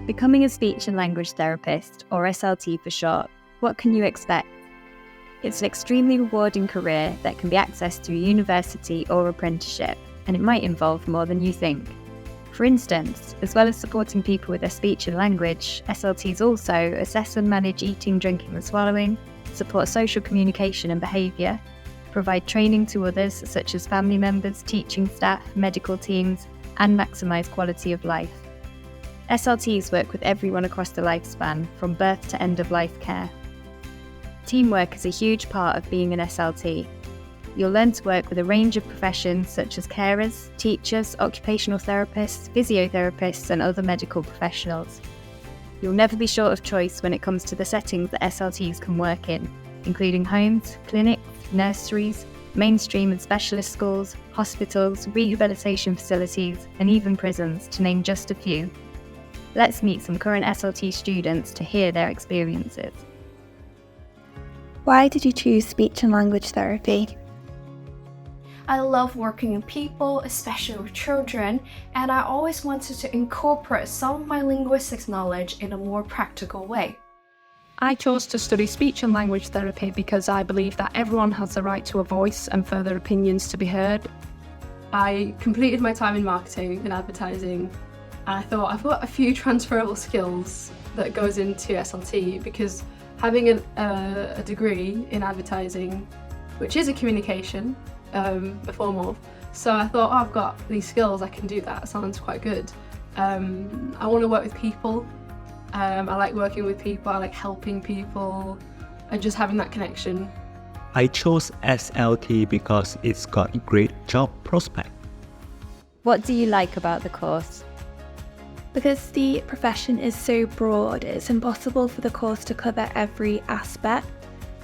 Becoming a speech and language therapist, or SLT for short, what can you expect? It's an extremely rewarding career that can be accessed through university or apprenticeship, and it might involve more than you think. For instance, as well as supporting people with their speech and language, SLTs also assess and manage eating, drinking and swallowing, support social communication and behaviour, provide training to others such as family members, teaching staff, medical teams, and maximise quality of life. SLTs work with everyone across the lifespan, from birth to end-of-life care. Teamwork is a huge part of being an SLT. You'll learn to work with a range of professions such as carers, teachers, occupational therapists, physiotherapists, and other medical professionals. You'll never be short of choice when it comes to the settings that SLTs can work in, including homes, clinics, nurseries, mainstream and specialist schools, hospitals, rehabilitation facilities, and even prisons, to name just a few. Let's meet some current SLT students to hear their experiences. Why did you choose speech and language therapy? I love working with people, especially with children, and I always wanted to incorporate some of my linguistics knowledge in a more practical way. I chose to study speech and language therapy because I believe that everyone has the right to a voice and for their opinions to be heard. I completed my time in marketing and advertising, and I thought I've got a few transferable skills that goes into SLT, because having a degree in advertising, which is a communication, a form of, so I thought, I've got these skills, I can do that, sounds quite good. I want to work with people. I like working with people, I like helping people, and just having that connection. I chose SLT because it's got a great job prospect. What do you like about the course? Because the profession is so broad, it's impossible for the course to cover every aspect.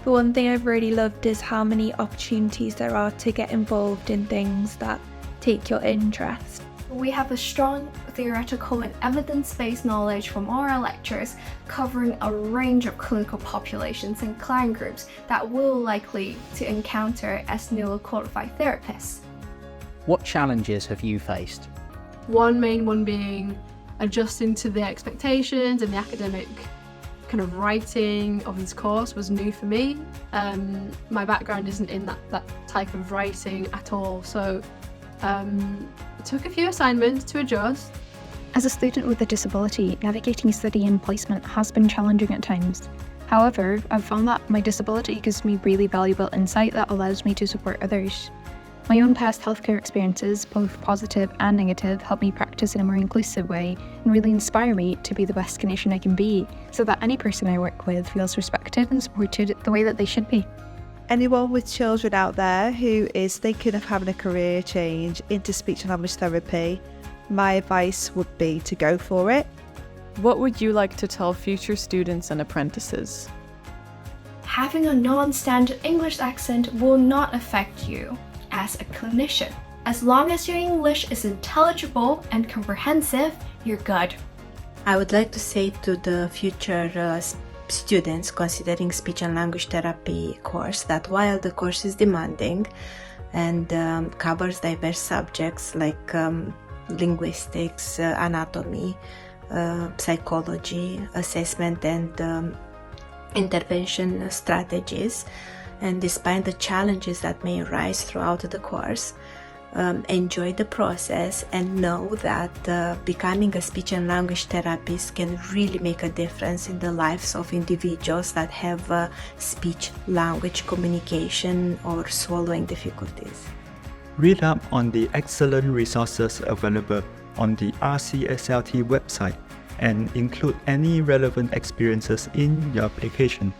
But one thing I've really loved is how many opportunities there are to get involved in things that take your interest. We have a strong theoretical and evidence-based knowledge from all our lectures, covering a range of clinical populations and client groups that we're likely to encounter as newly qualified therapists. What challenges have you faced? One main one being adjusting to the expectations and the academic kind of writing of this course was new for me. My background isn't in that type of writing at all, so it took a few assignments to adjust. As a student with a disability, navigating study and placement has been challenging at times. However, I've found that my disability gives me really valuable insight that allows me to support others. My own past healthcare experiences, both positive and negative, help me practice in a more inclusive way and really inspire me to be the best clinician I can be, so that any person I work with feels respected and supported the way that they should be. Anyone with children out there who is thinking of having a career change into speech and language therapy, my advice would be to go for it. What would you like to tell future students and apprentices? Having a non-standard English accent will not affect you as a clinician. As long as your English is intelligible and comprehensive, you're good. I would like to say to the future students considering speech and language therapy course that while the course is demanding and covers diverse subjects like linguistics, anatomy, psychology, assessment and intervention strategies, and despite the challenges that may arise throughout the course, enjoy the process and know that becoming a speech and language therapist can really make a difference in the lives of individuals that have speech language communication or swallowing difficulties. Read up on the excellent resources available on the RCSLT website and include any relevant experiences in your application.